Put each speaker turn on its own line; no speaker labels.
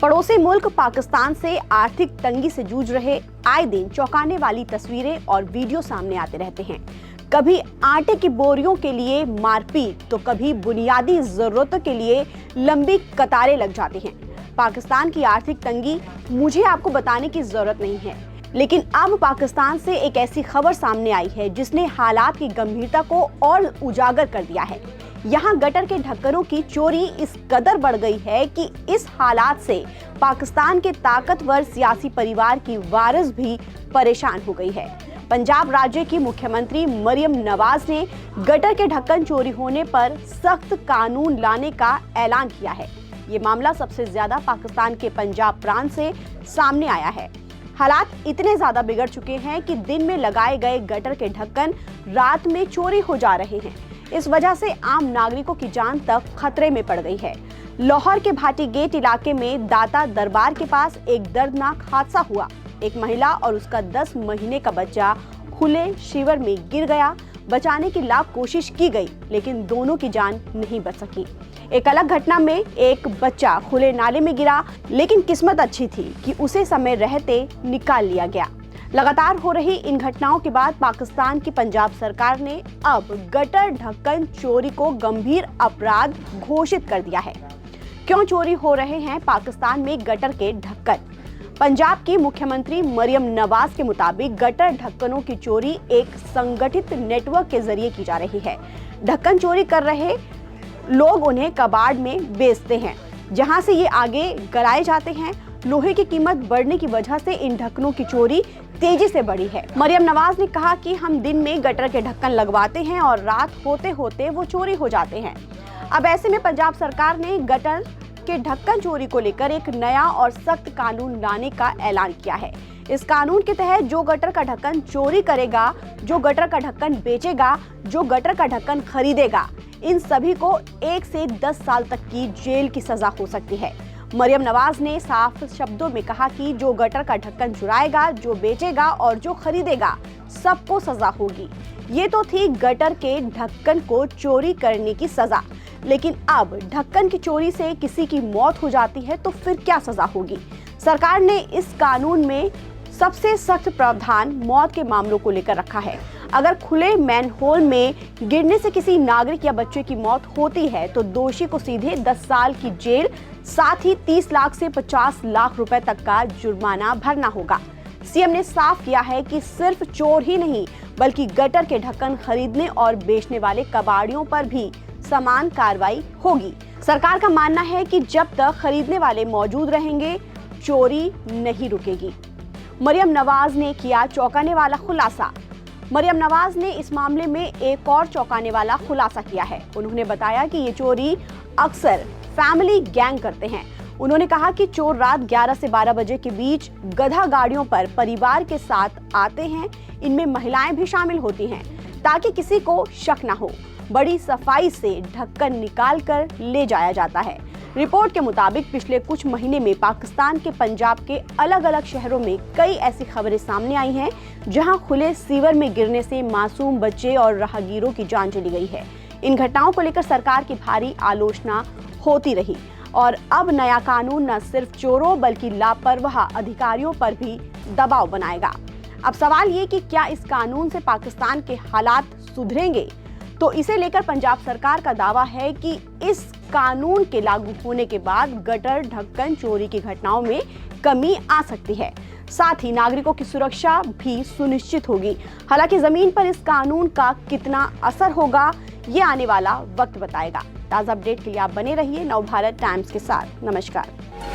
पड़ोसी मुल्क पाकिस्तान से आर्थिक तंगी से जूझ रहे आए दिन चौंकाने वाली तस्वीरें और वीडियो सामने आते रहते हैं। कभी आटे की बोरियों के लिए मारपीट तो कभी बुनियादी जरूरतों के लिए लंबी कतारें लग जाती हैं। पाकिस्तान की आर्थिक तंगी मुझे आपको बताने की जरूरत नहीं है, लेकिन अब पाकिस्तान से एक ऐसी खबर सामने आई है जिसने हालात की गंभीरता को और उजागर कर दिया है। यहाँ गटर के ढक्कनों की चोरी इस कदर बढ़ गई है कि इस हालात से पाकिस्तान के ताकतवर सियासी परिवार की वारिस भी परेशान हो गई है। पंजाब राज्य की मुख्यमंत्री मरियम नवाज ने गटर के ढक्कन चोरी होने पर सख्त कानून लाने का ऐलान किया है। ये मामला सबसे ज्यादा पाकिस्तान के पंजाब प्रांत से सामने आया है। हालात इतने ज्यादा बिगड़ चुके हैं कि दिन में लगाए गए गटर के ढक्कन रात में चोरी हो जा रहे हैं। इस वजह से आम नागरिकों की जान तक खतरे में पड़ गई है। लाहौर के भाटी गेट इलाके में दाता दरबार के पास एक दर्दनाक हादसा हुआ। एक महिला और उसका 10 महीने का बच्चा खुले शिविर में गिर गया। बचाने की लाख कोशिश की गई, लेकिन दोनों की जान नहीं बच सकी। एक अलग घटना में एक बच्चा खुले नाले में गिरा, लेकिन किस्मत अच्छी थी कि उसे समय रहते निकाल लिया गया। लगातार हो रही इन घटनाओं के बाद पाकिस्तान की पंजाब सरकार ने अब गटर ढक्कन चोरी को गंभीर अपराध घोषित कर दिया है। क्यों चोरी हो रहे हैं पाकिस्तान में गटर के ढक्कन? पंजाब की मुख्यमंत्री मरियम नवाज के मुताबिक गटर ढक्कनों की चोरी एक संगठित नेटवर्क के जरिए की जा रही है। ढक्कन चोरी कर रहे लोग उन्हें कबाड़ में बेचते हैं, जहां से ये आगे गलाए जाते हैं। लोहे की कीमत बढ़ने की वजह से इन ढक्कनों की चोरी तेजी से बढ़ी है। मरियम नवाज ने कहा कि हम दिन में गटर के ढक्कन लगवाते हैं और रात होते होते वो चोरी हो जाते हैं। अब ऐसे में पंजाब सरकार ने गटर के ढक्कन चोरी को लेकर एक नया और सख्त कानून लाने का ऐलान किया है। इस कानून के तहत जो गटर का ढक्कन चोरी करेगा, जो गटर का ढक्कन बेचेगा, जो गटर का ढक्कन खरीदेगा, इन सभी को 1 से 10 साल तक की जेल की सजा हो सकती है। मरियम नवाज ने साफ शब्दों में कहा कि जो गटर का ढक्कन चुराएगा, जो बेचेगा और जो खरीदेगा, सबको सजा होगी। ये तो थी गटर के ढक्कन को चोरी करने की सजा, लेकिन अब ढक्कन की चोरी से किसी की मौत हो जाती है तो फिर क्या सजा होगी? सरकार ने इस कानून में सबसे सख्त प्रावधान मौत के मामलों को लेकर रखा है। अगर खुले मैनहोल में गिरने से किसी नागरिक या बच्चे की मौत होती है तो दोषी को सीधे 10 साल की जेल, साथ ही 30 लाख से 50 लाख रुपए तक का जुर्माना भरना होगा। सीएम ने साफ किया है कि सिर्फ चोर ही नहीं, बल्कि गटर के ढक्कन खरीदने और बेचने वाले कबाड़ियों पर भी समान कार्रवाई होगी। सरकार का मानना है कि जब तक खरीदने वाले मौजूद रहेंगे, चोरी नहीं रुकेगी। मरियम नवाज ने किया चौंकाने वाला खुलासा। मरियम नवाज ने इस मामले में एक और चौंकाने वाला खुलासा किया है। उन्होंने बताया कि ये चोरी अक्सर फैमिली गैंग करते हैं। उन्होंने कहा कि चोर रात 11 से 12 बजे के बीच गधा गाड़ियों पर परिवार के साथ आते हैं। इनमें महिलाएं भी शामिल होती हैं, ताकि किसी को शक न हो। बड़ी सफाई से ढक्कन निकाल कर ले जाया जाता है। रिपोर्ट के मुताबिक पिछले कुछ महीने में पाकिस्तान के पंजाब के अलग अलग शहरों में कई ऐसी खबरें सामने आई हैं, जहां खुले सीवर में गिरने से मासूम बच्चे और राहगीरों की जान चली गई है। इन घटनाओं को लेकर सरकार की भारी आलोचना होती रही और अब नया कानून न सिर्फ चोरों बल्कि लापरवाह अधिकारियों पर भी दबाव बनाएगा। अब सवाल ये कि क्या इस कानून से पाकिस्तान के हालात सुधरेंगे? तो इसे लेकर पंजाब सरकार का दावा है कि इस कानून के लागू होने के बाद गटर ढक्कन चोरी की घटनाओं में कमी आ सकती है। साथ ही नागरिकों की सुरक्षा भी सुनिश्चित होगी। हालांकि जमीन पर इस कानून का कितना असर होगा, ये आने वाला वक्त बताएगा। ताज़ा अपडेट के लिए आप बने रहिए नवभारत टाइम्स के साथ। नमस्कार।